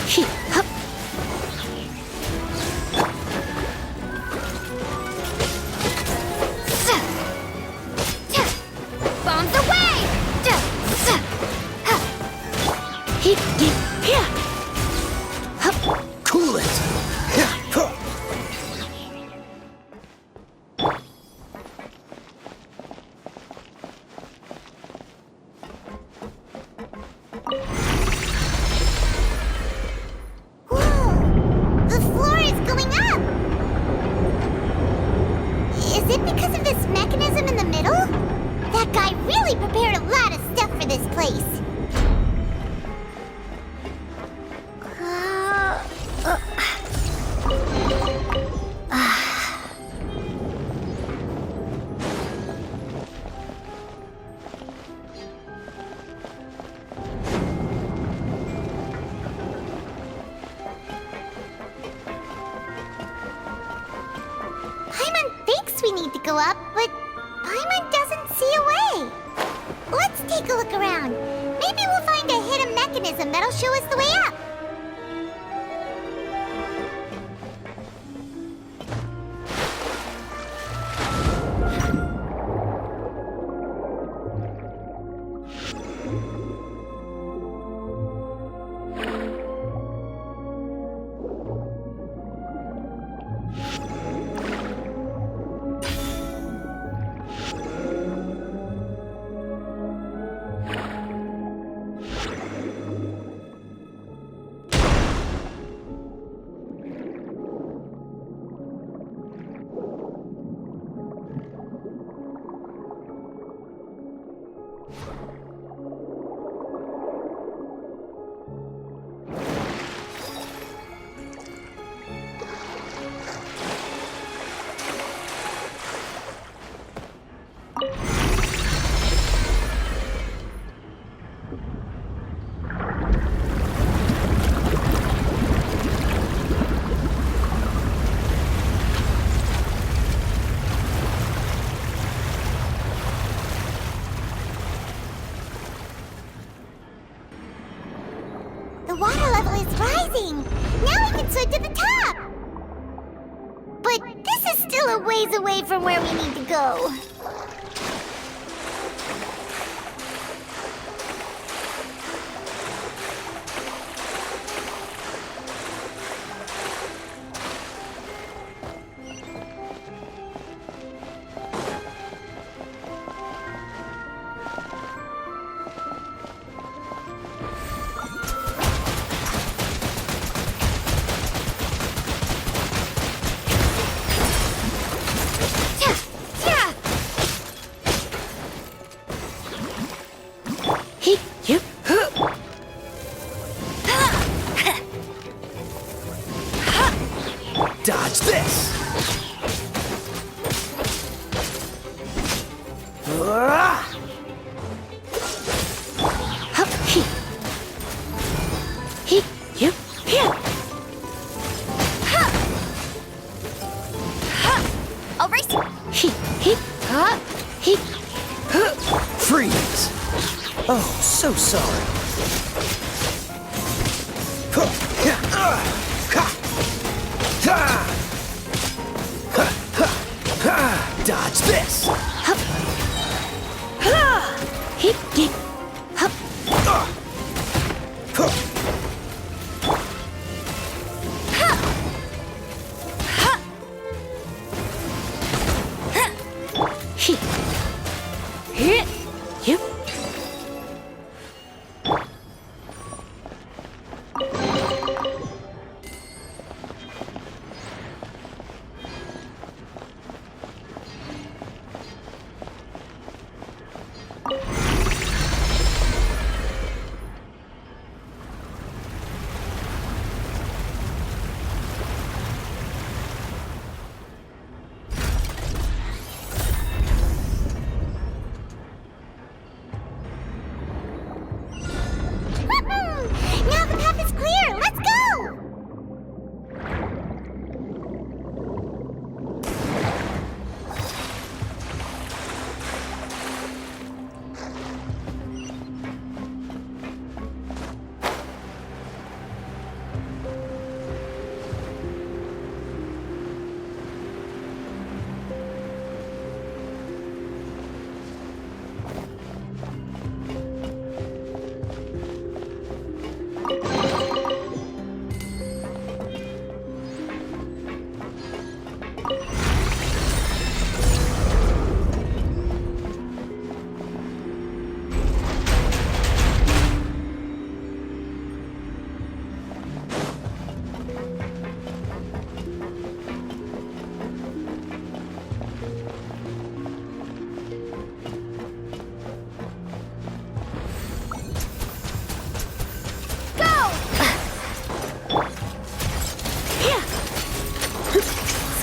He, hup. Bombs away! He, here. Hup. Cool it! Whoa! The floor is going up! Is it because of this mechanism in the middle? That guy really prepared a lot of stuff for this place. Paimon thinks we need to go up, but Paimon doesn't see a way. Let's take a look around. Maybe we'll find a hidden mechanism that'll show us the way up. The water level is rising! Now we can swim to the top! But this is still a ways away from where we need to go. He, you. Dodge this! Hup, he, you, here. I'll race you. He, he, Freeze! Oh, so sorry. Dodge this! hup. He, hup. He, here, you.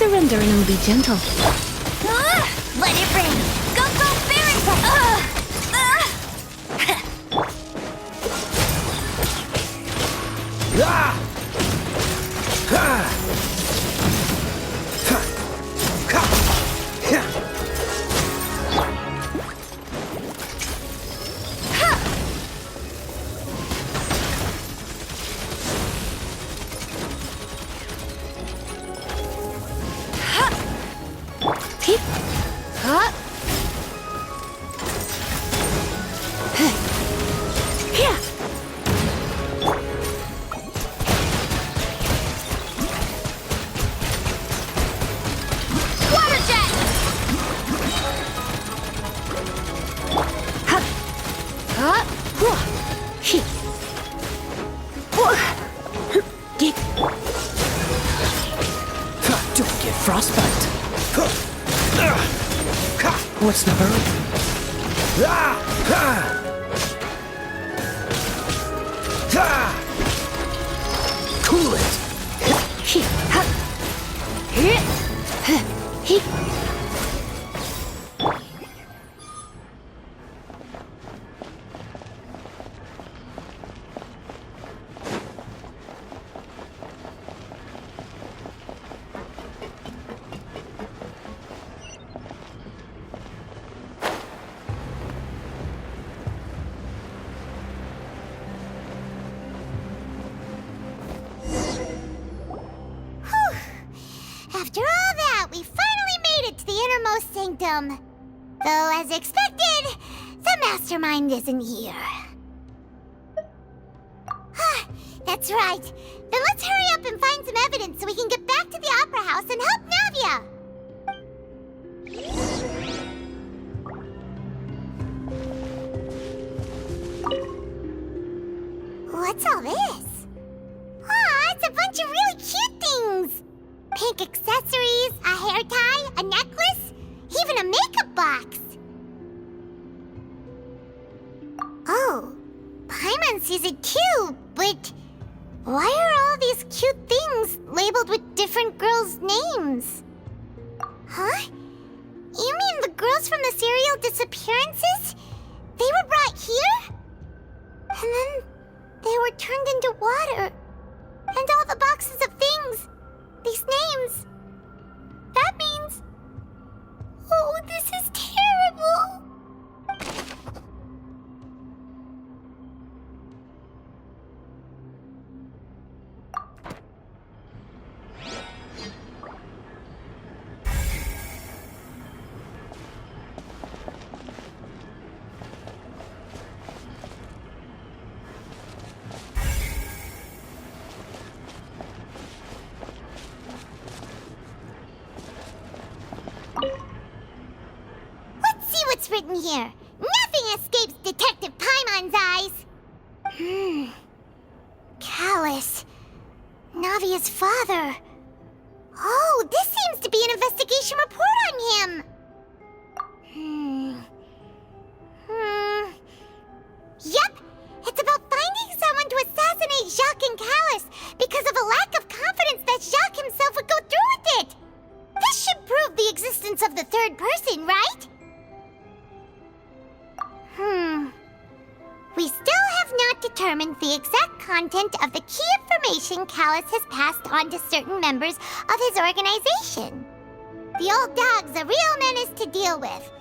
Surrender and I'll be gentle. Let it rain! Go, go, Barry! Ah! Ha! Ha! Ha! Ha! Hip. Ha. Here. Water jet! Ha. Ha. Whoa. Hip. Whoa. Get. Ha! Don't get frostbite. Ha! Ha! What's the hurry? Ah! Ha! Ha! Cool it. Hip. Ha. Hip. Ha. Hip. After all that, we finally made it to the innermost sanctum. Though, as expected, the mastermind isn't here. That's right. Then let's hurry up and find some evidence so we can get back to the Opera House and help Navia. What's all this? Aw, it's a bunch of really cute things. Pink accessories, a hair tie, a necklace, even a makeup box. Oh, Paimon sees it too, but why are all these cute things labeled with different girls' names? Huh? You mean the girls from the serial disappearances? They were brought here? And then they were turned into water. And all the boxes of things, these names. That means... Oh, this is terrible. What's written here? Nothing escapes Detective Paimon's eyes. Callus. Navia's father. Oh, this seems to be an investigation report on him. Yep, it's about finding someone to assassinate Jacques and Callus because of a lack of confidence that Jacques himself would go through with it. This should prove the existence of the third person, right? We still have not determined the exact content of the key information Callus has passed on to certain members of his organization. The old dog's a real menace to deal with.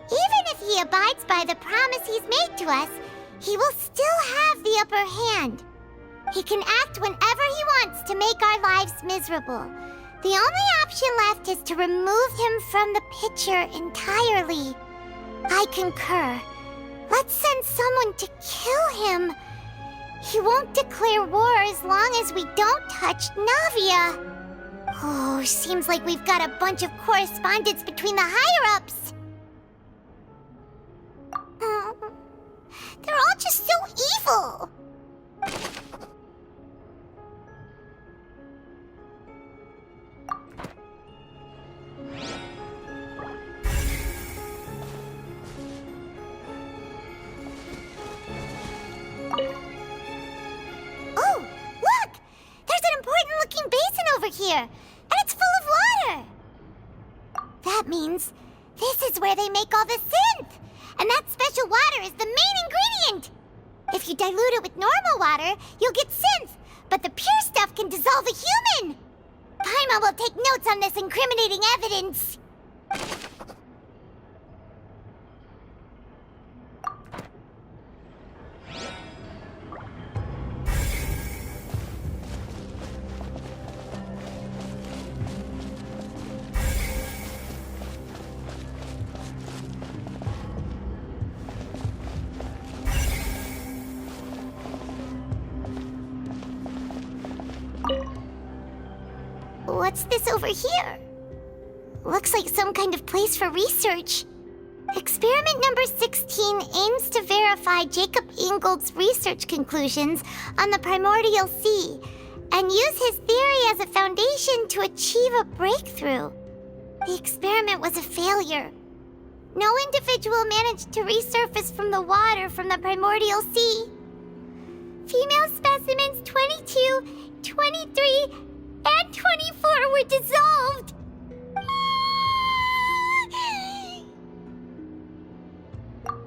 Even if he abides by the promise he's made to us, he will still have the upper hand. He can act whenever he wants to make our lives miserable. The only option left is to remove him from the picture entirely. I concur. Let's send someone to kill him. He won't declare war as long as we don't touch Navia. Oh, seems like we've got a bunch of correspondence between the higher-ups. They're all just so evil. Oh, look! There's an important-looking basin over here, and it's full of water. That means this is where they make all the synth! And that special water is the main ingredient! If you dilute it with normal water, you'll get synth, but the pure stuff can dissolve a human! Paimon will take notes on this incriminating evidence. What's this over here? Looks like some kind of place for research. Experiment number 16 aims to verify Jacob Ingold's research conclusions on the primordial sea and use his theory as a foundation to achieve a breakthrough. The experiment was a failure. No individual managed to resurface from the water from the primordial sea. Female specimens 22, 23, and 24 were dissolved.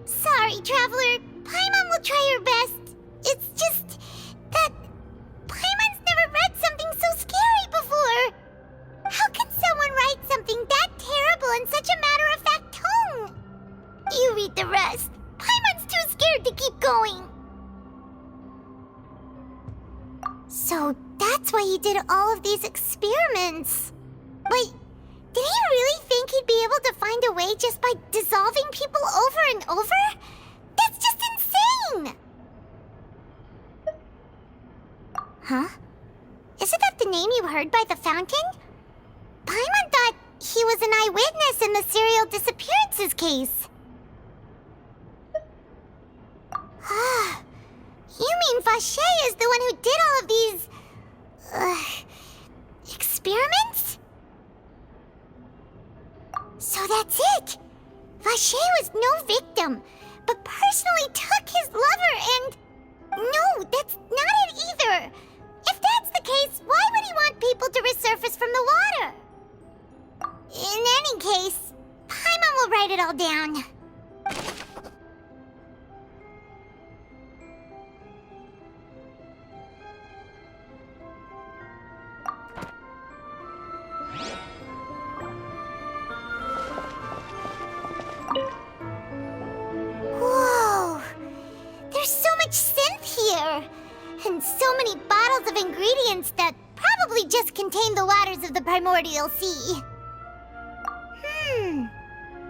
Sorry, Traveler. Paimon will try her best. It's just that Paimon's never read something so scary before. How can someone write something that terrible in such a matter-of-fact tone? You read the rest. Paimon's too scared to keep going. So that's why he did all of these experiments. Wait, did he really think he'd be able to find a way just by dissolving people over and over? That's just insane! Huh? Isn't that the name you heard by the fountain? Paimon thought he was an eyewitness in the serial disappearances case. Ah. You mean Vache is the one who did all of these... experiments? So that's it! Vache was no victim, but personally took his lover and... No, that's not it either! If that's the case, why would he want people to resurface from the water? In any case, Paimon will write it all down. Whoa! There's so much synth here! And so many bottles of ingredients that probably just contain the waters of the primordial sea.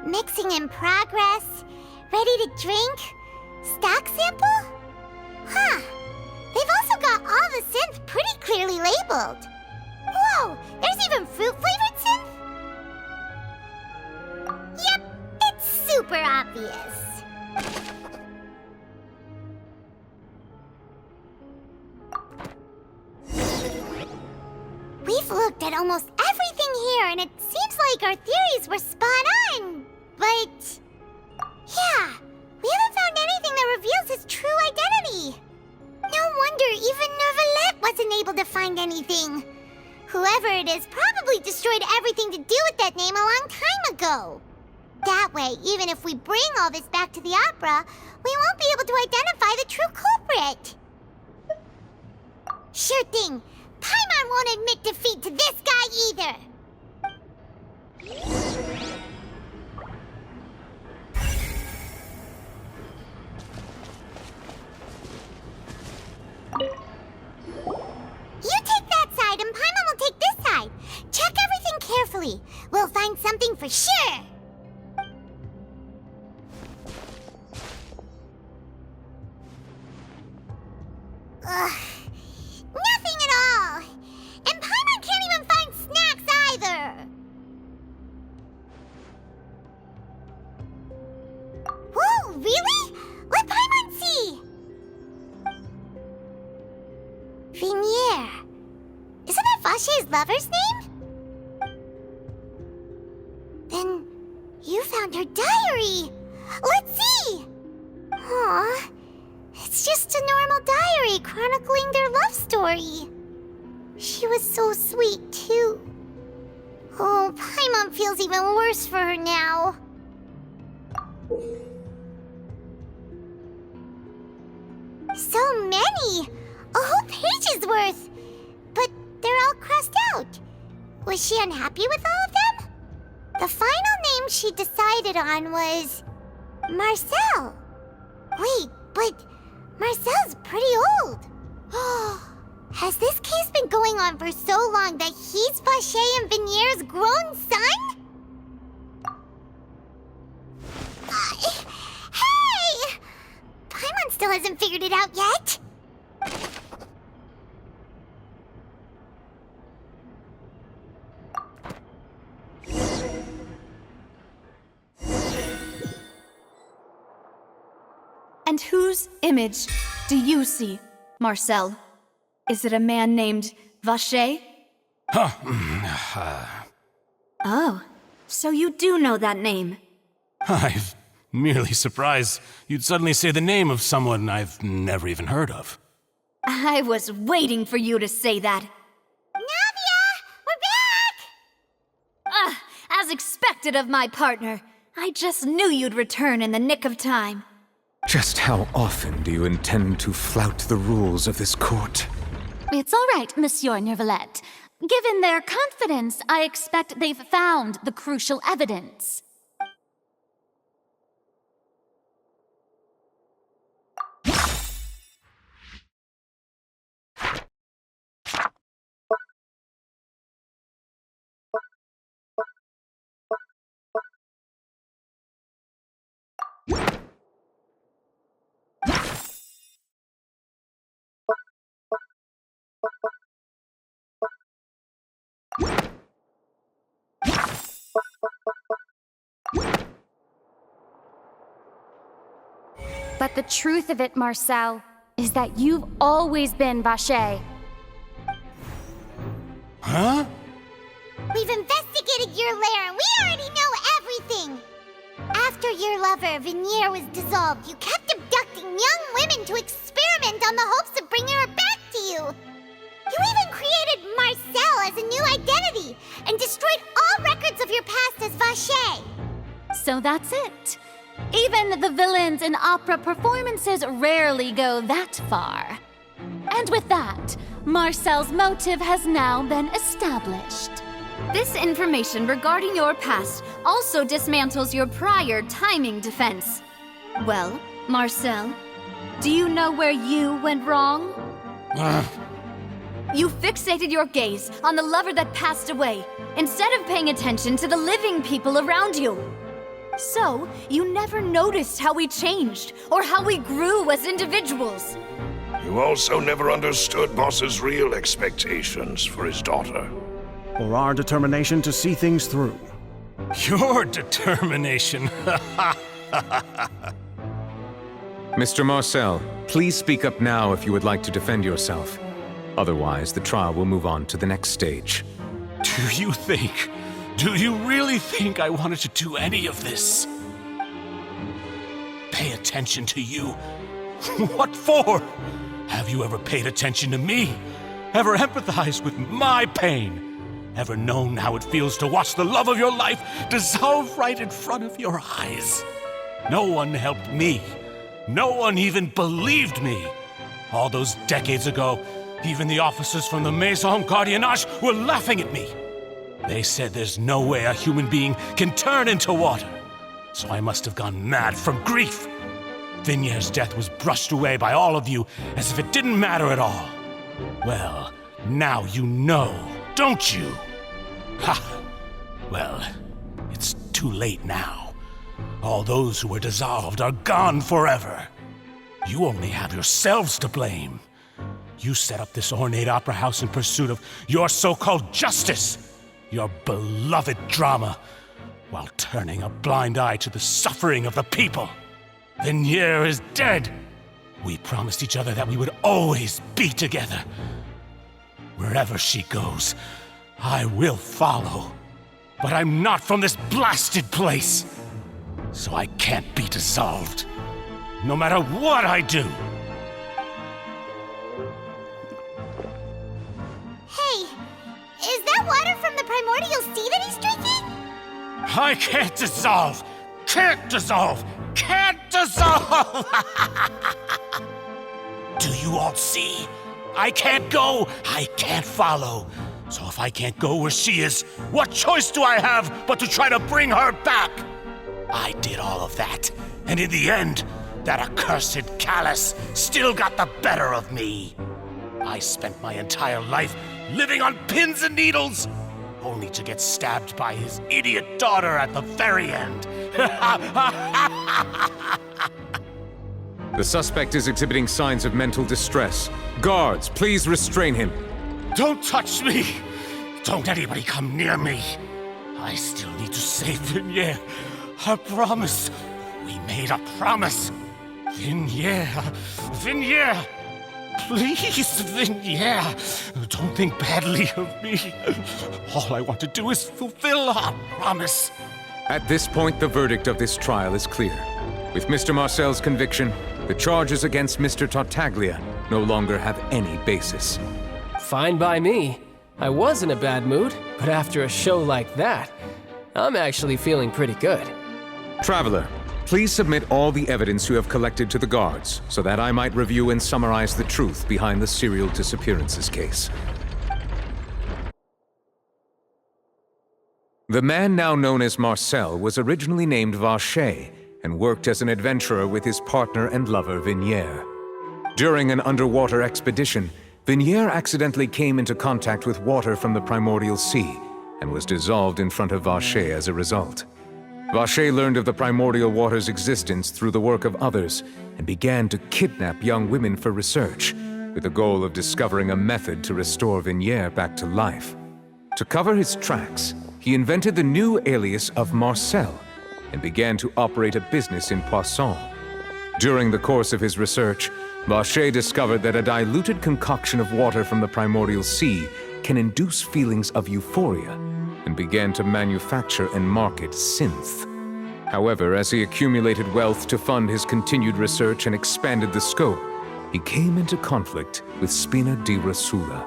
Mixing in progress, ready to drink, stock sample? Huh. They've also got all the synth pretty clearly labeled. Whoa, there's even fruit-flavored synth? Yep, it's super obvious. We've looked at almost everything here, and it seems like our theories were spot on. But... yeah, we haven't found anything that reveals his true identity. No wonder even Neuvillette wasn't able to find anything. Whoever it is probably destroyed everything to do with that name a long time ago. That way, even if we bring all this back to the opera, we won't be able to identify the true culprit. Sure thing. Paimon won't admit defeat to this guy either. You take that side and Paimon will take this side. Check everything carefully. We'll find something for sure. Ugh. Nothing at all! And Paimon can't even find snacks either! Whoa, really? Let Paimon see! Vinier. Isn't that Vache's lover's name? Then you found her diary! Let's see! Aw. It's just a normal diary chronicling their love story. She was so sweet, too. Oh, Paimon feels even worse for her now. So many! A whole page's worth! But they're all crossed out. Was she unhappy with all of them? The final name she decided on was... Marcel. Wait, but Marcel's pretty old. Has this case been going on for so long that he's Vacher and Venier's grown son? Hey! Paimon still hasn't figured it out yet. And whose image do you see, Marcel? Is it a man named Vacher? Oh, so you do know that name. I'm merely surprised you'd suddenly say the name of someone I've never even heard of. I was waiting for you to say that. Navia! We're back! As expected of my partner. I just knew you'd return in the nick of time. Just how often do you intend to flout the rules of this court? It's all right, Monsieur Nervalette. Given their confidence, I expect they've found the crucial evidence. But the truth of it, Marcel, is that you've always been Vacher. Huh? We've investigated your lair and we already know everything! After your lover, Venier, was dissolved, you kept abducting young women to experiment on the hopes of bringing her back to you! You even created Marcel as a new identity and destroyed all records of your past as Vacher! So that's it. Even the villains in opera performances rarely go that far. And with that, Marcel's motive has now been established. This information regarding your past also dismantles your prior timing defense. Well, Marcel, do you know where you went wrong? You fixated your gaze on the lover that passed away, instead of paying attention to the living people around you. So, you never noticed how we changed, or how we grew as individuals. You also never understood Boss's real expectations for his daughter. Or our determination to see things through. Your determination. Mr. Marcel, please speak up now if you would like to defend yourself. Otherwise, the trial will move on to the next stage. Do you really think I wanted to do any of this? Pay attention to you? What for? Have you ever paid attention to me? Ever empathized with my pain? Ever known how it feels to watch the love of your life dissolve right in front of your eyes? No one helped me. No one even believed me. All those decades ago, even the officers from the Maison Gardiennage were laughing at me. They said there's no way a human being can turn into water. So I must have gone mad from grief. Vinier's death was brushed away by all of you as if it didn't matter at all. Well, now you know, don't you? Ha! Well, it's too late now. All those who were dissolved are gone forever. You only have yourselves to blame. You set up this ornate opera house in pursuit of your so-called justice. Your beloved drama, while turning a blind eye to the suffering of the people. Venier is dead. We promised each other that we would always be together. Wherever she goes, I will follow. But I'm not from this blasted place, so I can't be dissolved, no matter what I do. Hey, is that water from the primordial primordial sea that he's drinking? I can't dissolve! Can't dissolve! Can't dissolve! Do you all see? I can't go! I can't follow! So if I can't go where she is, what choice do I have but to try to bring her back? I did all of that, and in the end, that accursed Callus still got the better of me. I spent my entire life living on pins and needles, only to get stabbed by his idiot daughter at the very end. The suspect is exhibiting signs of mental distress. Guards, please restrain him. Don't touch me! Don't anybody come near me! I still need to save Vignere. I promise. We made a promise. Vignere. Vignere! Please, Vignere. Don't think badly of me. All I want to do is fulfill our promise. At this point, the verdict of this trial is clear. With Mr. Marcel's conviction, the charges against Mr. Tartaglia no longer have any basis. Fine by me. I was in a bad mood, but after a show like that, I'm actually feeling pretty good. Traveler, please submit all the evidence you have collected to the guards, so that I might review and summarize the truth behind the serial disappearances case. The man now known as Marcel was originally named Vacher and worked as an adventurer with his partner and lover Vignere. During an underwater expedition, Vignere accidentally came into contact with water from the primordial sea and was dissolved in front of Vacher as a result. Vacher learned of the primordial water's existence through the work of others and began to kidnap young women for research, with the goal of discovering a method to restore Vignere back to life. To cover his tracks, he invented the new alias of Marcel and began to operate a business in Poisson. During the course of his research, Vacher discovered that a diluted concoction of water from the primordial sea can induce feelings of euphoria, and began to manufacture and market synth. However, as he accumulated wealth to fund his continued research and expanded the scope, he came into conflict with Spina di Rosula.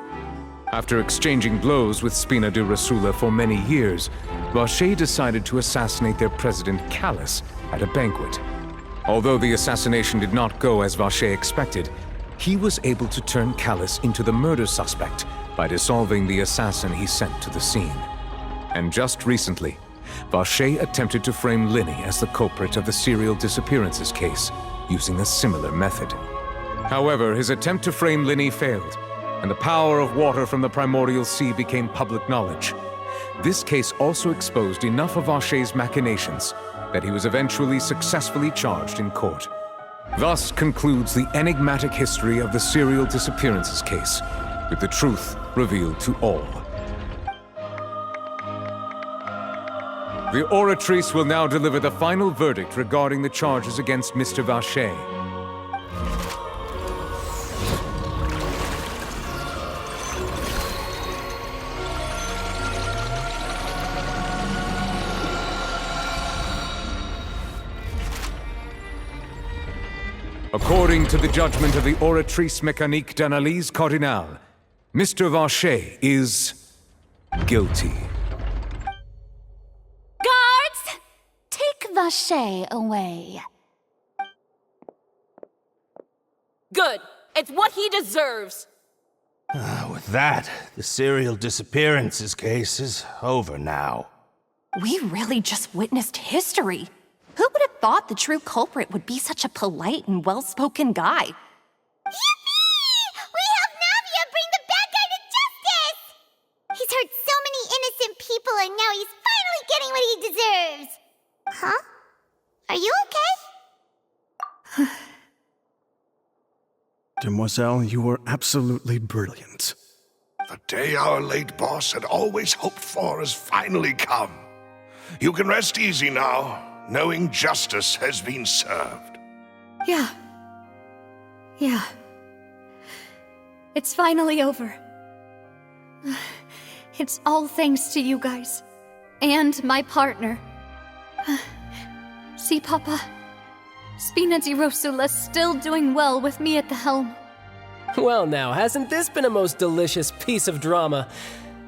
After exchanging blows with Spina di Rosula for many years, Vacher decided to assassinate their president Callus at a banquet. Although the assassination did not go as Vacher expected, he was able to turn Callus into the murder suspect by dissolving the assassin he sent to the scene. And just recently, Vacher attempted to frame Linny as the culprit of the serial disappearances case, using a similar method. However, his attempt to frame Linny failed, and the power of water from the primordial sea became public knowledge. This case also exposed enough of Vacher's machinations that he was eventually successfully charged in court. Thus concludes the enigmatic history of the serial disappearances case, with the truth revealed to all. The Oratrice will now deliver the final verdict regarding the charges against Mr. Vacher. According to the judgment of the Oratrice Mécanique d'Analyse Cardinale, Mr. Vacher is guilty. Guards! Take Vacher away. Good. It's what he deserves. With that, the serial disappearances case is over now. We really just witnessed history. Who would have thought the true culprit would be such a polite and well-spoken guy? Yippee! We helped Navia bring the bad guy to justice! He's hurt so many innocent people and now he's finally getting what he deserves. Huh? Are you okay? Demoiselle, you were absolutely brilliant. The day our late boss had always hoped for has finally come. You can rest easy now, knowing justice has been served. Yeah. It's finally over. It's all thanks to you guys. And my partner. See, Papa? Spina di Rosula's still doing well with me at the helm. Well now, hasn't this been a most delicious piece of drama?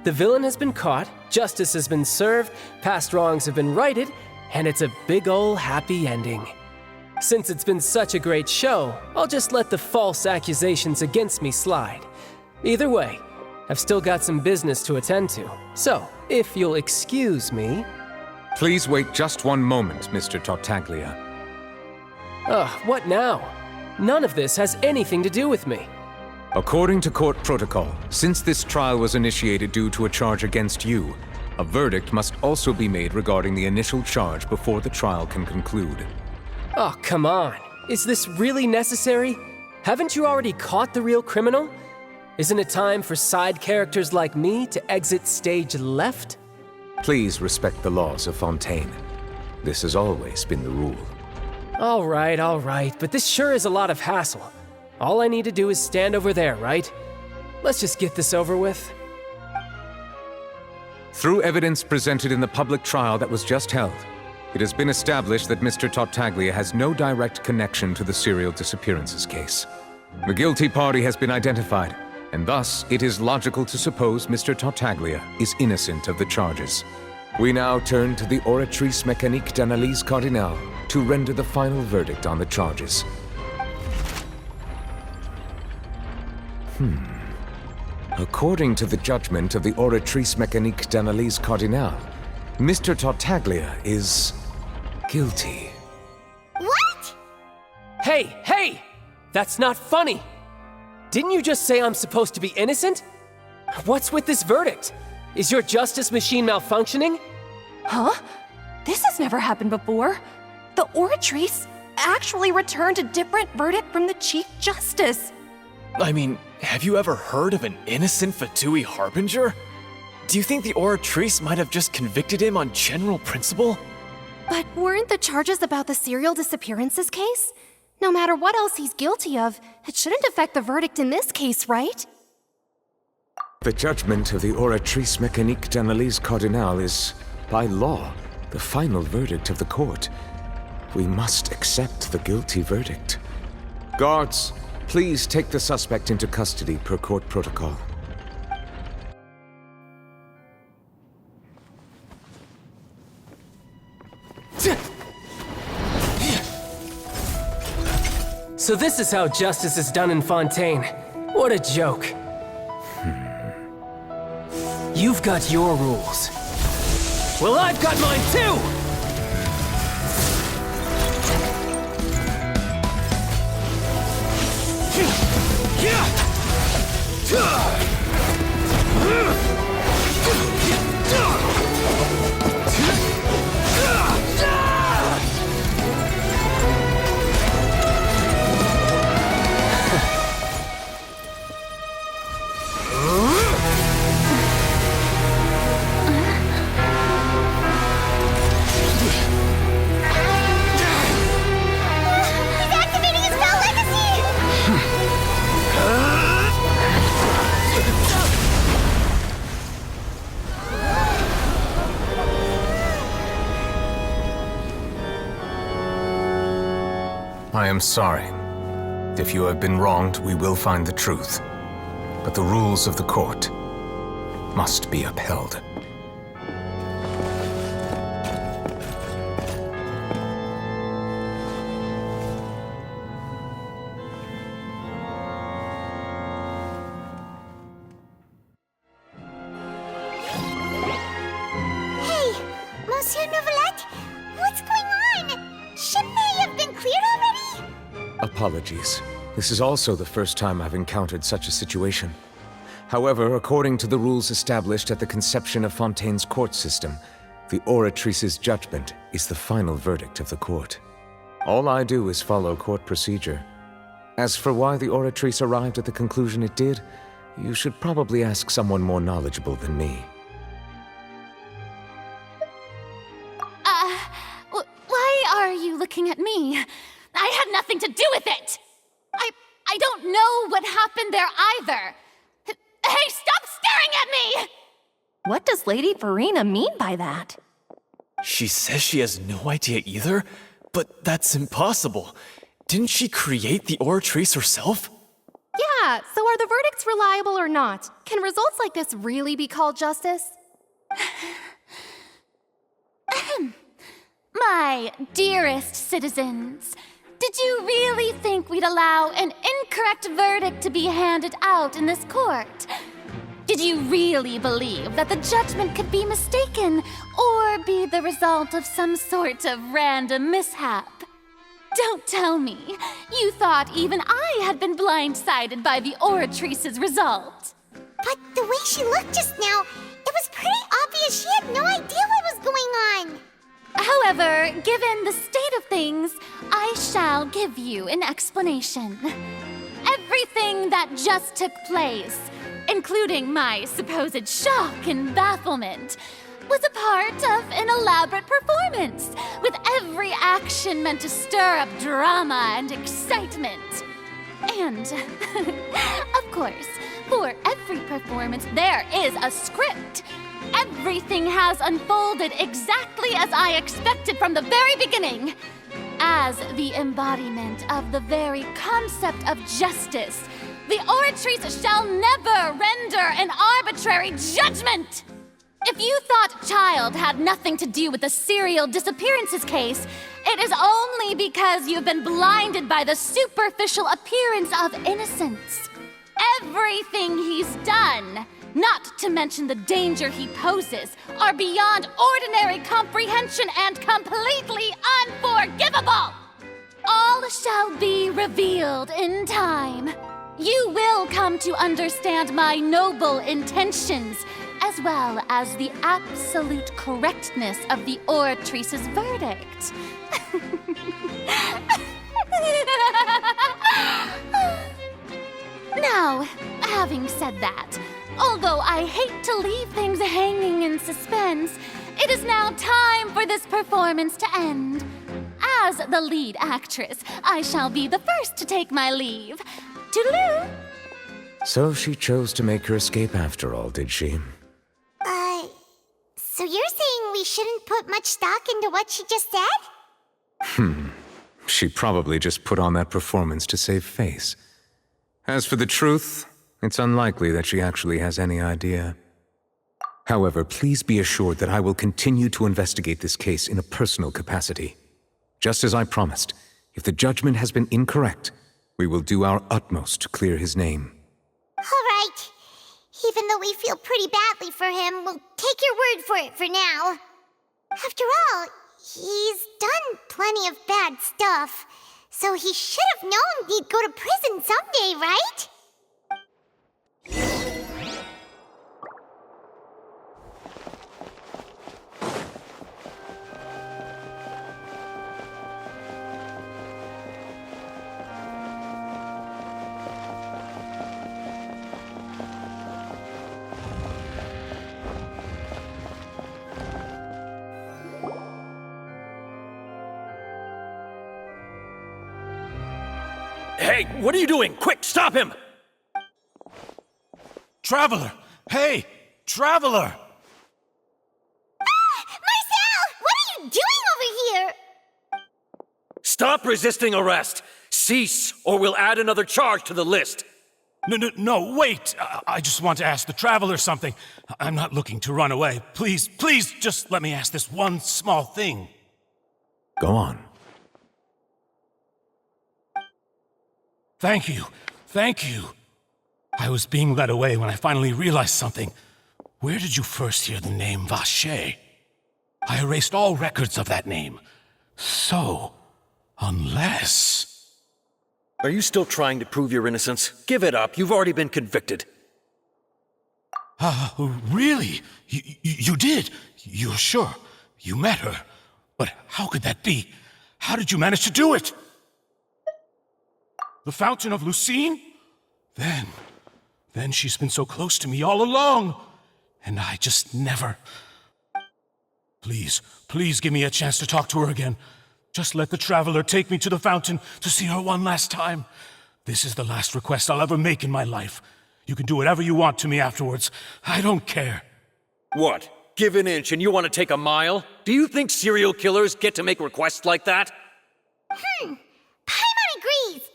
The villain has been caught, justice has been served, past wrongs have been righted, and it's a big ol' happy ending. Since it's been such a great show, I'll just let the false accusations against me slide. Either way, I've still got some business to attend to. So, if you'll excuse me... Please wait just one moment, Mr. Tartaglia. Ugh, what now? None of this has anything to do with me. According to court protocol, since this trial was initiated due to a charge against you, a verdict must also be made regarding the initial charge before the trial can conclude. Oh, come on. Is this really necessary? Haven't you already caught the real criminal? Isn't it time for side characters like me to exit stage left? Please respect the laws of Fontaine. This has always been the rule. All right, but this sure is a lot of hassle. All I need to do is stand over there, right? Let's just get this over with. Through evidence presented in the public trial that was just held, it has been established that Mr. Tartaglia has no direct connection to the serial disappearances case. The guilty party has been identified, and thus it is logical to suppose Mr. Tartaglia is innocent of the charges. We now turn to the Oratrice Mécanique d'Analyse Cardinale to render the final verdict on the charges. According to the judgment of the Oratrice Mécanique d'Analyse Cardinale, Mr. Tartaglia is guilty. What? Hey! That's not funny! Didn't you just say I'm supposed to be innocent? What's with this verdict? Is your justice machine malfunctioning? Huh? This has never happened before. The Oratrice actually returned a different verdict from the Chief Justice. I mean, have you ever heard of an innocent Fatui Harbinger? Do you think the Oratrice might have just convicted him on general principle? But weren't the charges about the serial disappearances case? No matter what else he's guilty of, it shouldn't affect the verdict in this case, right? The judgment of the Oratrice Mécanique d'Analyse Cardinale is, by law, the final verdict of the court. We must accept the guilty verdict. Guards, please take the suspect into custody per court protocol. So this is how justice is done in Fontaine. What a joke. You've got your rules. Well, I've got mine too! I am sorry. If you have been wronged, we will find the truth. But the rules of the court must be upheld. Hey, Monsieur Novelette, what's going on? Shouldn't they have been cleared already? Apologies. This is also the first time I've encountered such a situation. However, according to the rules established at the conception of Fontaine's court system, the Oratrice's judgment is the final verdict of the court. All I do is follow court procedure. As for why the Oratrice arrived at the conclusion it did, you should probably ask someone more knowledgeable than me. Why are you looking at me? I had nothing to do with it! I don't know what happened there either! Hey, stop staring at me! What does Lady Verena mean by that? She says she has no idea either, but that's impossible. Didn't she create the Oratrice herself? Yeah, so are the verdicts reliable or not? Can results like this really be called justice? My dearest citizens, did you really think we'd allow an incorrect verdict to be handed out in this court? Did you really believe that the judgment could be mistaken or be the result of some sort of random mishap? Don't tell me you thought even I had been blindsided by the Oratrice's result. But the way she looked just now, it was pretty obvious she had no idea what was going on. However, given the state of things, I shall give you an explanation. Everything that just took place, including my supposed shock and bafflement, was a part of an elaborate performance, with every action meant to stir up drama and excitement. And, of course, for every performance, there is a script. Everything has unfolded exactly as I expected from the very beginning. As the embodiment of the very concept of justice, the Oratrice shall never render an arbitrary judgment! If you thought Child had nothing to do with the serial disappearances case, it is only because you've been blinded by the superficial appearance of innocence. Everything he's done, not to mention the danger he poses, are beyond ordinary comprehension and completely unforgivable! All shall be revealed in time. You will come to understand my noble intentions, as well as the absolute correctness of the Oratrice's verdict. Now, having said that, although I hate to leave things hanging in suspense, it is now time for this performance to end. As the lead actress, I shall be the first to take my leave. Toodaloo! So she chose to make her escape after all, did she? So you're saying we shouldn't put much stock into what she just said? She probably just put on that performance to save face. As for the truth, it's unlikely that she actually has any idea. However, please be assured that I will continue to investigate this case in a personal capacity. Just as I promised, if the judgment has been incorrect, we will do our utmost to clear his name. All right. Even though we feel pretty badly for him, we'll take your word for it for now. After all, he's done plenty of bad stuff, so he should have known he'd go to prison someday, right? Hey, what are you doing? Quick, stop him! Traveler! Hey! Traveler! Marcel! What are you doing over here? Stop resisting arrest! Cease, or we'll add another charge to the list! No, wait! I just want to ask the Traveler something. I'm not looking to run away. Please, just let me ask this one small thing. Go on. Thank you. I was being led away when I finally realized something. Where did you first hear the name Vache? I erased all records of that name. So, unless... Are you still trying to prove your innocence? Give it up, you've already been convicted. Really? You did? You're sure? You met her? But how could that be? How did you manage to do it? The Fountain of Lucine? Then she's been so close to me all along. And I just never... Please give me a chance to talk to her again. Just let the Traveler take me to the fountain to see her one last time. This is the last request I'll ever make in my life. You can do whatever you want to me afterwards. I don't care. What? Give an inch and you want to take a mile? Do you think serial killers get to make requests like that? Paimon agrees.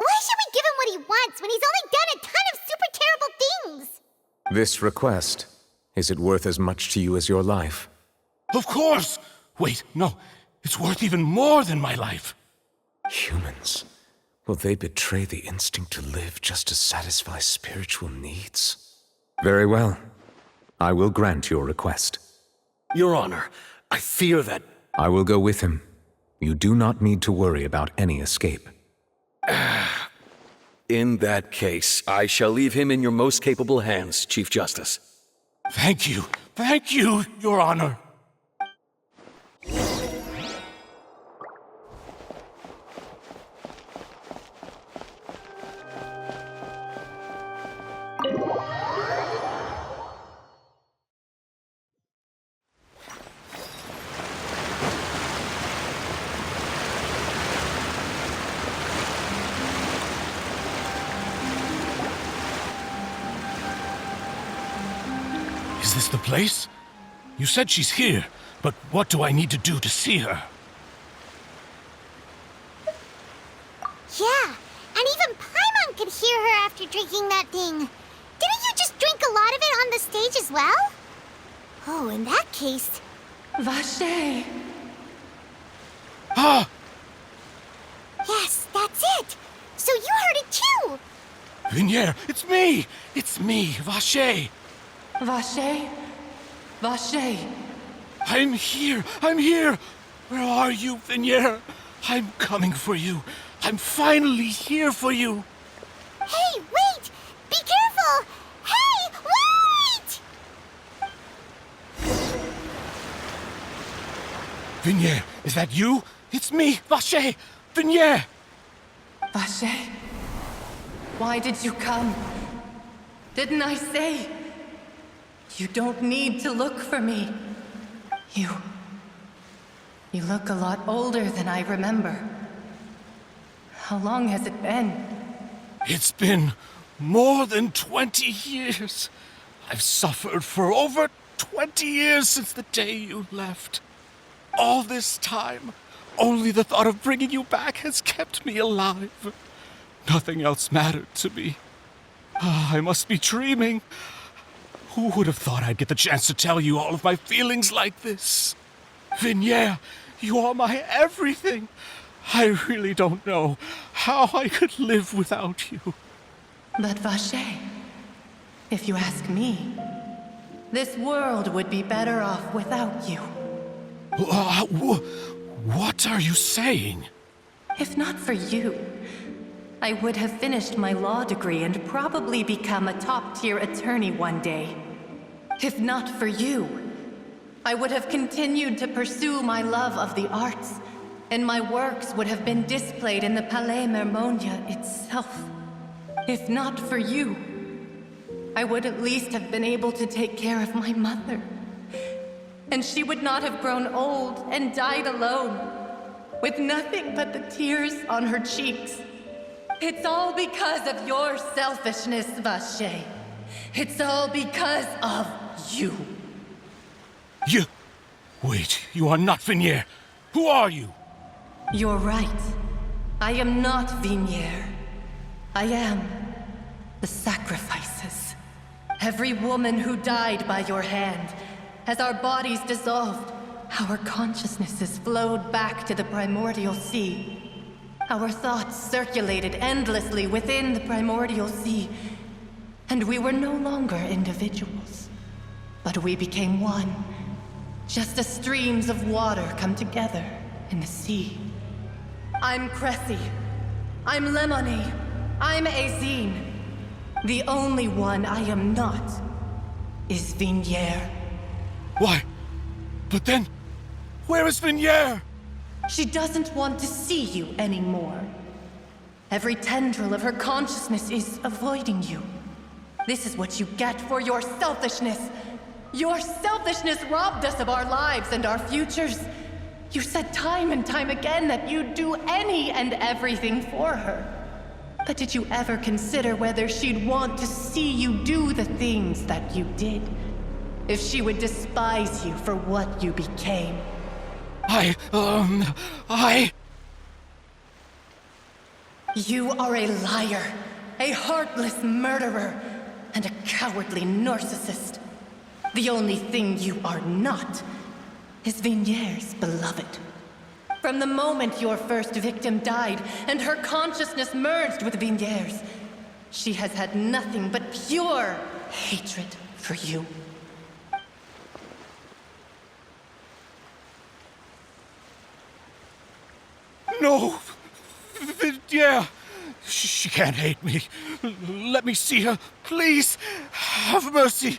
Why should we give him what he wants when he's only done a ton of terrible things. This request, is it worth as much to you as your life? Of course! Wait, no. It's worth even more than my life. Humans, will they betray the instinct to live just to satisfy spiritual needs? Very well. I will grant your request. Your Honor, I fear that... I will go with him. You do not need to worry about any escape. In that case, I shall leave him in your most capable hands, Chief Justice. Thank you, Your Honor. Is this the place? You said she's here, but what do I need to do to see her? Yeah, and even Paimon could hear her after drinking that thing. Didn't you just drink a lot of it on the stage as well? Oh, in that case... Vache! Ah! Yes, that's it! So you heard it too! Vinier, it's me! It's me, Vache! Vache? Vache? I'm here! Where are you, Vinier? I'm coming for you. I'm finally here for you. Hey, wait! Be careful! Hey, wait! Vinier, is that you? It's me, Vache! Vinier! Vache? Why did you come? Didn't I say? You don't need to look for me. You look a lot older than I remember. How long has it been? It's been more than 20 years. I've suffered for over 20 years since the day you left. All this time, only the thought of bringing you back has kept me alive. Nothing else mattered to me. I must be dreaming. Who would have thought I'd get the chance to tell you all of my feelings like this? Vinier, you are my everything. I really don't know how I could live without you. But Vache, if you ask me, this world would be better off without you. What are you saying? If not for you, I would have finished my law degree and probably become a top-tier attorney one day. If not for you, I would have continued to pursue my love of the arts, and my works would have been displayed in the Palais Mermonia itself. If not for you, I would at least have been able to take care of my mother. And she would not have grown old and died alone, with nothing but the tears on her cheeks. It's all because of your selfishness, Vache. It's all because of you. You... Wait, you are not Vinier. Who are you? You're right. I am not Vinier. I am the sacrifices. Every woman who died by your hand. As our bodies dissolved, our consciousnesses flowed back to the primordial sea. Our thoughts circulated endlessly within the primordial sea, and we were no longer individuals. But we became one, just as streams of water come together in the sea. I'm Cressy. I'm Lemony. I'm Azine. The only one I am not is Vinier. Why? But then, where is Vinier? She doesn't want to see you anymore. Every tendril of her consciousness is avoiding you. This is what you get for your selfishness. Your selfishness robbed us of our lives and our futures. You said time and time again that you'd do any and everything for her. But did you ever consider whether she'd want to see you do the things that you did? If she would despise you for what you became? You are a liar, a heartless murderer. and a cowardly narcissist. The only thing you are not is Vigniere's beloved. From the moment your first victim died and her consciousness merged with Vigniere's, she has had nothing but pure hatred for you. No! Yeah! She can't hate me. Let me see her, please. Have mercy.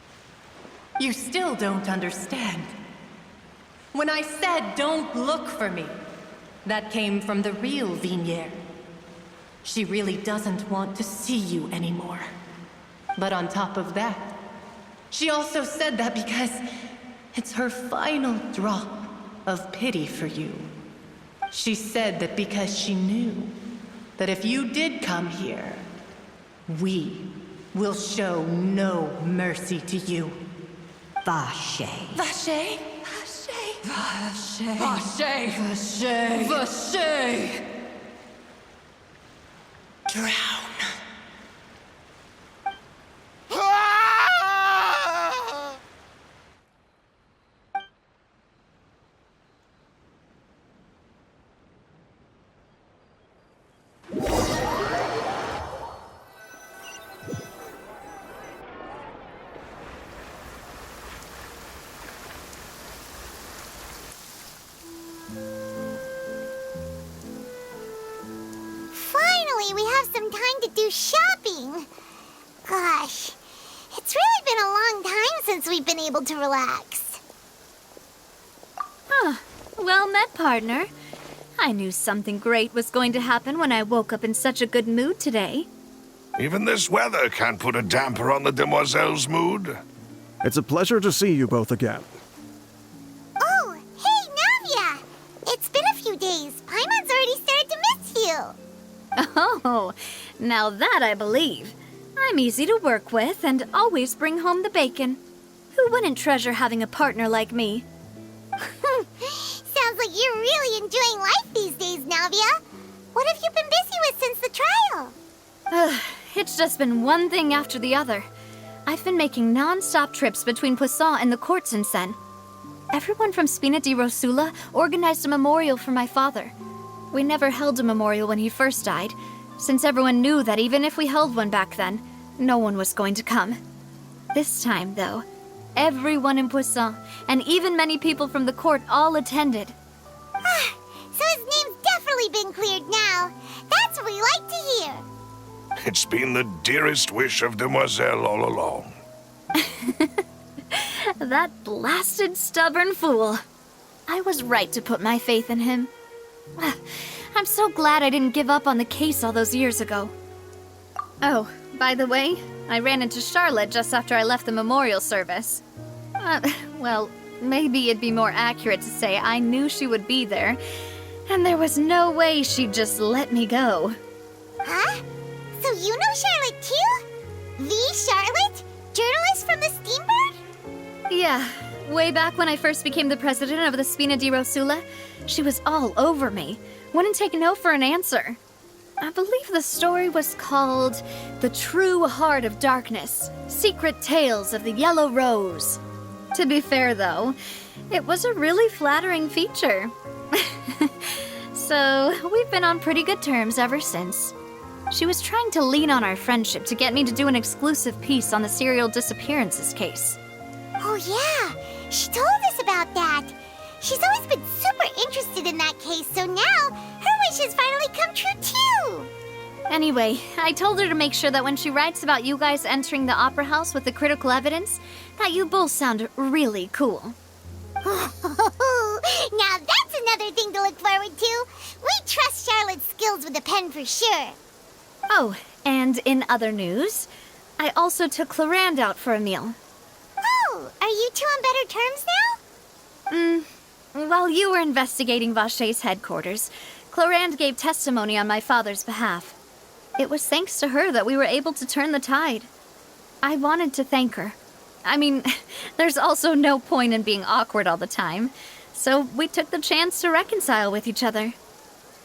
You still don't understand. When I said don't look for me, that came from the real Vigniere. She really doesn't want to see you anymore. But on top of that, she also said that because it's her final drop of pity for you. She said that because she knew that if you did come here, we will show no mercy to you. Vache. Vache? Vache. Vache. Vache. Vache. Drown. Finally, we have some time to do shopping. Gosh, it's really been a long time since we've been able to relax. Well met, partner. I knew something great was going to happen when I woke up in such a good mood today. Even this weather can't put a damper on the demoiselle's mood. It's a pleasure to see you both again. Oh, hey, Navia! It's been a few days. Paimon's already started to miss you. Oh, now that I believe. I'm easy to work with and always bring home the bacon. Who wouldn't treasure having a partner like me? Sounds like you're really enjoying life these days, Navia. What have you been busy with since the trial? It's just been one thing after the other. I've been making non-stop trips between Poisson and the courts in Sen. Everyone from Spina di Rosula organized a memorial for my father. We never held a memorial when he first died, since everyone knew that even if we held one back then, no one was going to come. This time, though, everyone in Poisson, and even many people from the court, all attended. So his name's definitely been cleared now. That's what we like to hear. It's been the dearest wish of Demoiselle all along. That blasted stubborn fool. I was right to put my faith in him. I'm so glad I didn't give up on the case all those years ago. Oh, by the way, I ran into Charlotte just after I left the memorial service. Well, maybe it'd be more accurate to say I knew she would be there, and there was no way she'd just let me go. Huh? So you know Charlotte too? The Charlotte? Journalist from the Steambird? Yeah, way back when I first became the president of the Spina di Rosula, she was all over me. Wouldn't take no for an answer. I believe the story was called The True Heart of Darkness, Secret Tales of the Yellow Rose. To be fair, though, it was a really flattering feature. So, we've been on pretty good terms ever since. She was trying to lean on our friendship to get me to do an exclusive piece on the serial disappearances case. Oh yeah, she told us about that. She's always been super interested in that case, so now her wish has finally come true too. Anyway, I told her to make sure that when she writes about you guys entering the opera house with the critical evidence, that you both sound really cool. Now that's another thing to look forward to. We trust Charlotte's skills with a pen for sure. Oh, and in other news, I also took Clarand out for a meal. Oh, are you two on better terms now? While you were investigating Vache's headquarters, Clarand gave testimony on my father's behalf. It was thanks to her that we were able to turn the tide. I wanted to thank her. I mean, there's also no point in being awkward all the time, so we took the chance to reconcile with each other.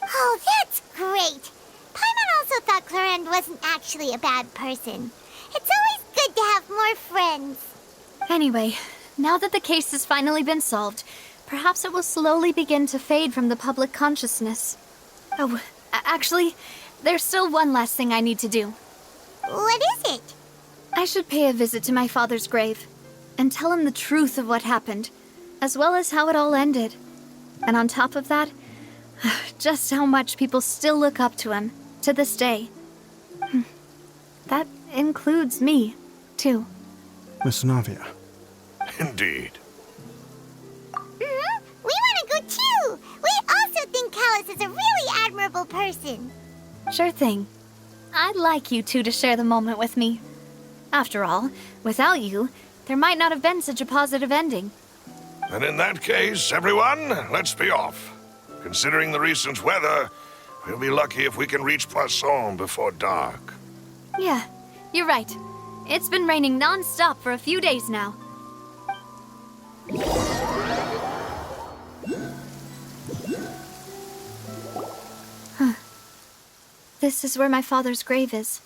Oh, that's great. Paimon also thought Clarand wasn't actually a bad person. It's always good to have more friends. Anyway, now that the case has finally been solved, perhaps it will slowly begin to fade from the public consciousness. Oh, actually, there's still one last thing I need to do. What is it? I should pay a visit to my father's grave and tell him the truth of what happened, as well as how it all ended. And on top of that, just how much people still look up to him to this day. That includes me, too. Miss Navia. Indeed. We want to go too! We also think Callus is a really admirable person. Sure thing. I'd like you two to share the moment with me. After all, without you, there might not have been such a positive ending. And in that case, everyone, let's be off. Considering the recent weather, we'll be lucky if we can reach Poisson before dark. Yeah, you're right. It's been raining non-stop for a few days now. Huh. This is where my father's grave is.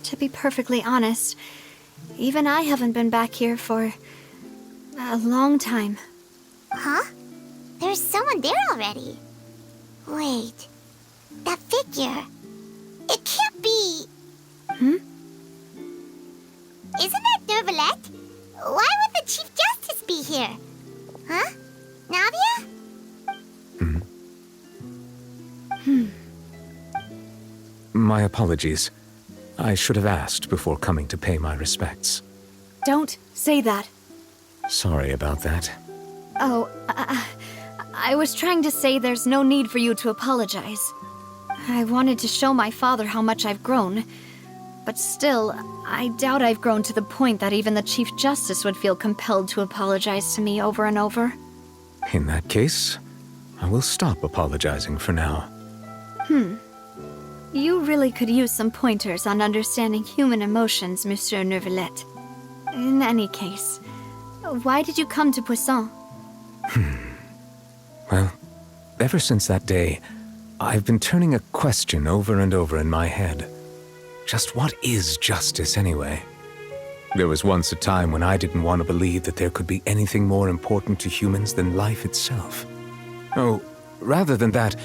To be perfectly honest, even I haven't been back here for a long time. Huh? There's someone there already. Wait. That figure. It can't be. Isn't that Nervalette? Why would the Chief Justice be here? Huh? Navia? My apologies. I should have asked before coming to pay my respects. Don't say that. Sorry about that. Oh, I was trying to say there's no need for you to apologize. I wanted to show my father how much I've grown. But still, I doubt I've grown to the point that even the Chief Justice would feel compelled to apologize to me over and over. In that case, I will stop apologizing for now. You really could use some pointers on understanding human emotions, Monsieur Nervalette. In any case, why did you come to Poisson? Well, ever since that day, I've been turning a question over and over in my head. Just what is justice anyway? There was once a time when I didn't want to believe that there could be anything more important to humans than life itself. Oh, rather than that,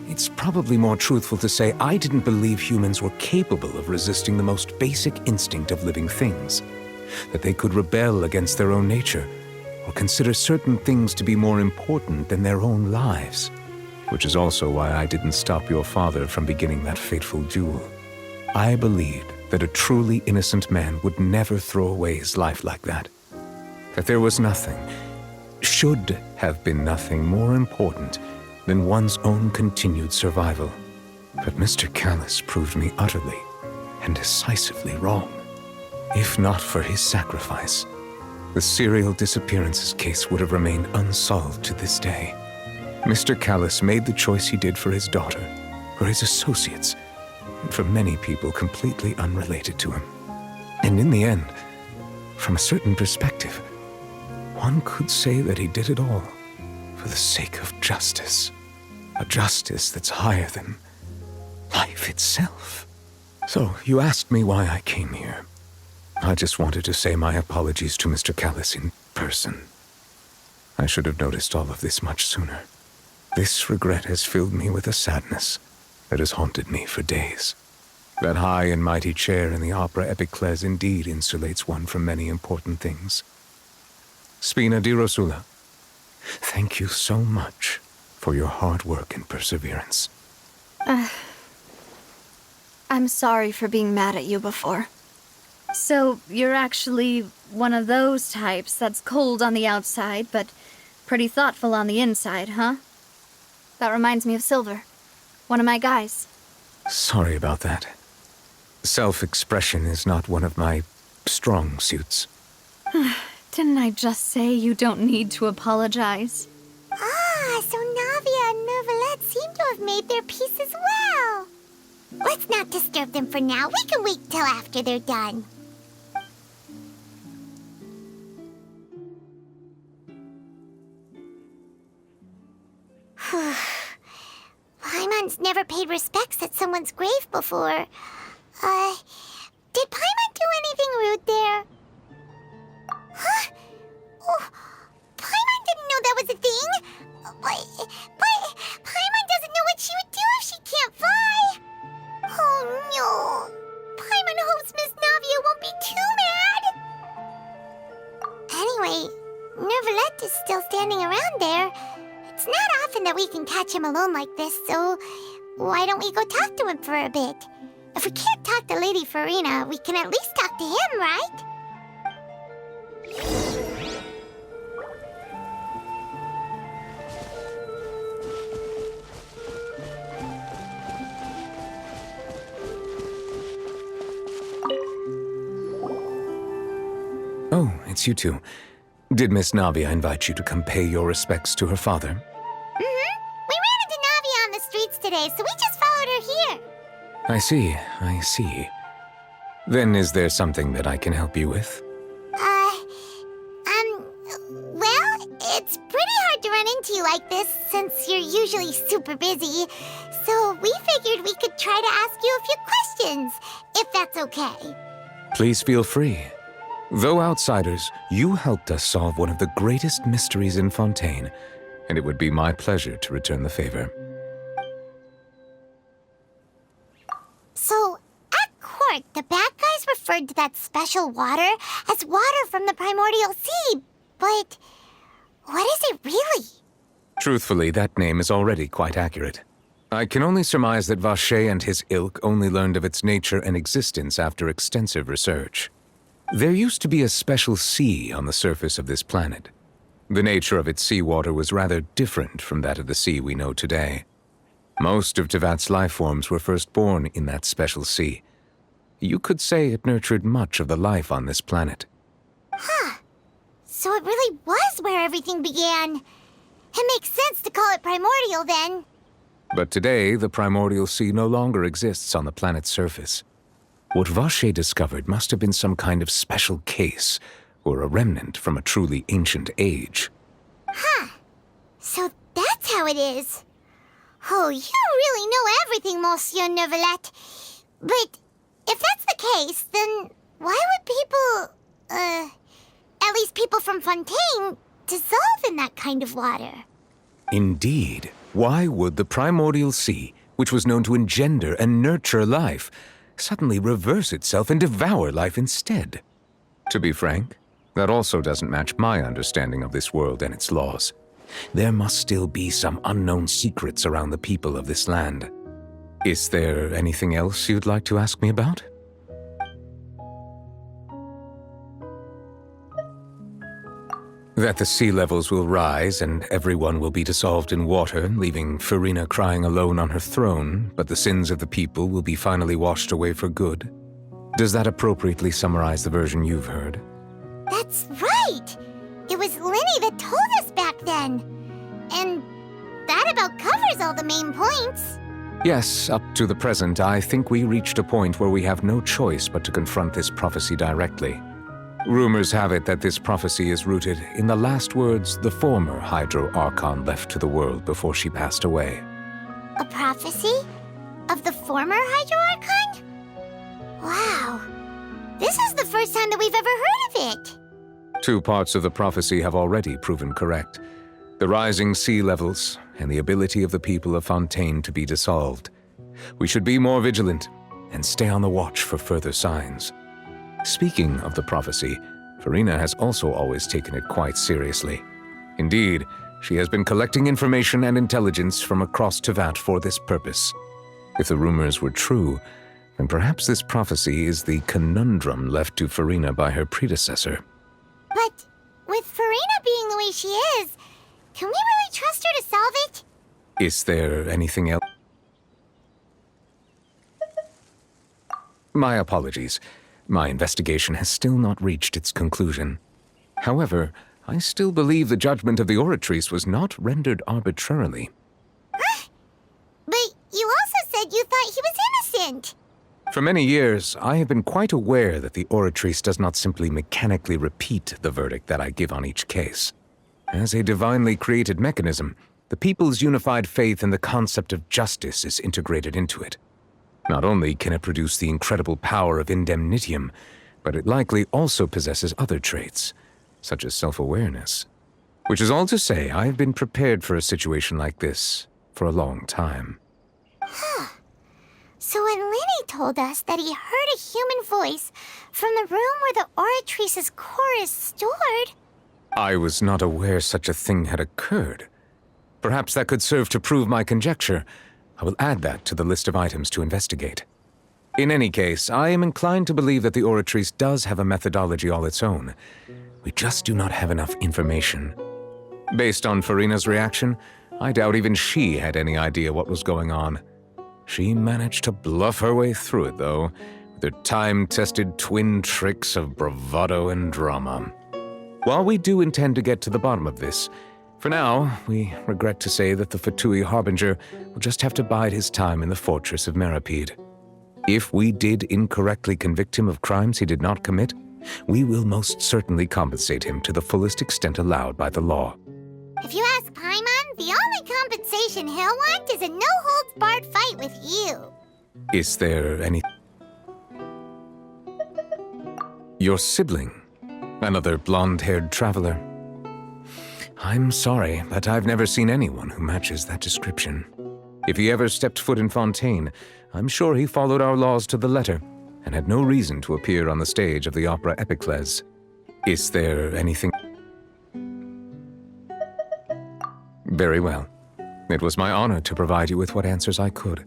it's probably more truthful to say I didn't believe humans were capable of resisting the most basic instinct of living things. That they could rebel against their own nature, or consider certain things to be more important than their own lives. Which is also why I didn't stop your father from beginning that fateful duel. I believed that a truly innocent man would never throw away his life like that. That there was nothing, should have been nothing more important than one's own continued survival. But Mr. Callus proved me utterly and decisively wrong. If not for his sacrifice, the serial disappearances case would have remained unsolved to this day. Mr. Callus made the choice he did for his daughter, for his associates, and for many people completely unrelated to him. And in the end, from a certain perspective, one could say that he did it all for the sake of justice. A justice that's higher than life itself. So, you asked me why I came here. I just wanted to say my apologies to Mr. Callus in person. I should have noticed all of this much sooner. This regret has filled me with a sadness that has haunted me for days. That high and mighty chair in the Opera Epiclese indeed insulates one from many important things. Spina di Rosula, thank you so much for your hard work and perseverance. I'm sorry for being mad at you before. So, you're actually one of those types that's cold on the outside, but pretty thoughtful on the inside, huh? That reminds me of Silver, one of my guys. Sorry about that. Self-expression is not one of my strong suits. Didn't I just say you don't need to apologize? So Navia and Nervalette seem to have made their peace as well. Let's not disturb them for now. We can wait till after they're done. Paimon's never paid respects at someone's grave before. Did Paimon do Gert is still standing around there. It's not often that we can catch him alone like this, so why don't we go talk to him for a bit? If we can't talk to Lady Farina, we can at least talk to him, right? Oh, it's you two. Did Miss Navia invite you to come pay your respects to her father? Mm-hmm. We ran into Navia on the streets today, so we just followed her here. I see. Then is there something that I can help you with? Well, it's pretty hard to run into you like this since you're usually super busy. So we figured we could try to ask you a few questions, if that's okay. Please feel free. Though outsiders, you helped us solve one of the greatest mysteries in Fontaine, and it would be my pleasure to return the favor. So, at court, the bad guys referred to that special water as water from the primordial sea, but what is it really? Truthfully, that name is already quite accurate. I can only surmise that Vacher and his ilk only learned of its nature and existence after extensive research. There used to be a special sea on the surface of this planet. The nature of its seawater was rather different from that of the sea we know today. Most of Tevat's life forms were first born in that special sea. You could say it nurtured much of the life on this planet. Huh. So it really was where everything began. It makes sense to call it primordial then. But today, the primordial sea no longer exists on the planet's surface. What Vacher discovered must have been some kind of special case, or a remnant from a truly ancient age. Huh. So that's how it is. Oh, you really know everything, Monsieur Neuvillette. But if that's the case, then why would people, at least people from Fontaine, dissolve in that kind of water? Indeed. Why would the primordial sea, which was known to engender and nurture life, suddenly reverse itself and devour life instead? To be frank, that also doesn't match my understanding of this world and its laws. There must still be some unknown secrets around the people of this land. Is there anything else you'd like to ask me about? That the sea levels will rise and everyone will be dissolved in water, leaving Farina crying alone on her throne, but the sins of the people will be finally washed away for good. Does that appropriately summarize the version you've heard? That's right! It was Linny that told us back then. And that about covers all the main points. Yes, up to the present, I think we reached a point where we have no choice but to confront this prophecy directly. Rumors have it that this prophecy is rooted in the last words the former Hydro Archon left to the world before she passed away. A prophecy? Of the former Hydro Archon? Wow. This is the first time that we've ever heard of it. Two parts of the prophecy have already proven correct. The rising sea levels and the ability of the people of Fontaine to be dissolved. We should be more vigilant and stay on the watch for further signs. Speaking of the prophecy, Farina has also always taken it quite seriously. Indeed, she has been collecting information and intelligence from across Tevat for this purpose. If the rumors were true, then perhaps this prophecy is the conundrum left to Farina by her predecessor. But with Farina being the way she is, can we really trust her to solve it? Is there anything else? My apologies. My investigation has still not reached its conclusion. However, I still believe the judgment of the Oratrice was not rendered arbitrarily. But you also said you thought he was innocent. For many years, I have been quite aware that the Oratrice does not simply mechanically repeat the verdict that I give on each case. As a divinely created mechanism, the people's unified faith in the concept of justice is integrated into it. Not only can it produce the incredible power of indemnitium, but it likely also possesses other traits, such as self-awareness. Which is all to say, I have been prepared for a situation like this for a long time. Huh. So when Linny told us that he heard a human voice from the room where the Oratrice's core is stored... I was not aware such a thing had occurred. Perhaps that could serve to prove my conjecture. I will add that to the list of items to investigate. In any case, I am inclined to believe that the Oratrice does have a methodology all its own. We just do not have enough information. Based on Farina's reaction, I doubt even she had any idea what was going on. She managed to bluff her way through it, though, with her time-tested twin tricks of bravado and drama. While we do intend to get to the bottom of this, for now, we regret to say that the Fatui Harbinger will just have to bide his time in the fortress of Meripede. If we did incorrectly convict him of crimes he did not commit, we will most certainly compensate him to the fullest extent allowed by the law. If you ask Paimon, the only compensation he'll want is a no-holds-barred fight with you. Is there any... Your sibling? Another blonde-haired traveler? I'm sorry, but I've never seen anyone who matches that description. If he ever stepped foot in Fontaine, I'm sure he followed our laws to the letter and had no reason to appear on the stage of the opera Epicles. Is there anything... Very well. It was my honor to provide you with what answers I could.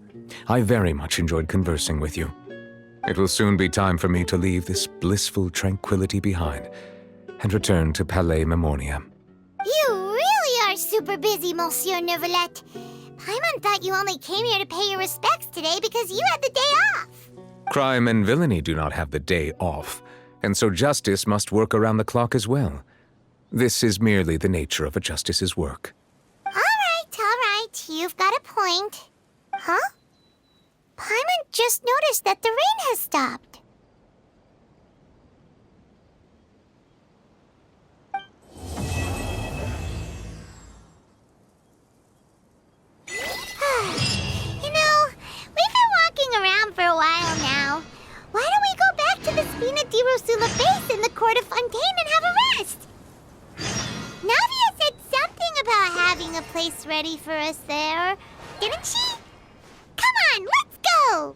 I very much enjoyed conversing with you. It will soon be time for me to leave this blissful tranquility behind and return to Palais Memornia. You really are super busy, Monsieur Neuvillette. Paimon thought you only came here to pay your respects today because you had the day off. Crime and villainy do not have the day off, and so justice must work around the clock as well. This is merely the nature of a justice's work. All right, you've got a point. Huh? Paimon just noticed that the rain has stopped. You know, we've been walking around for a while now. Why don't we go back to the Spina di Rosula base in the court of Fontaine and have a rest? Navia said something about having a place ready for us there, didn't she? Come on, let's go!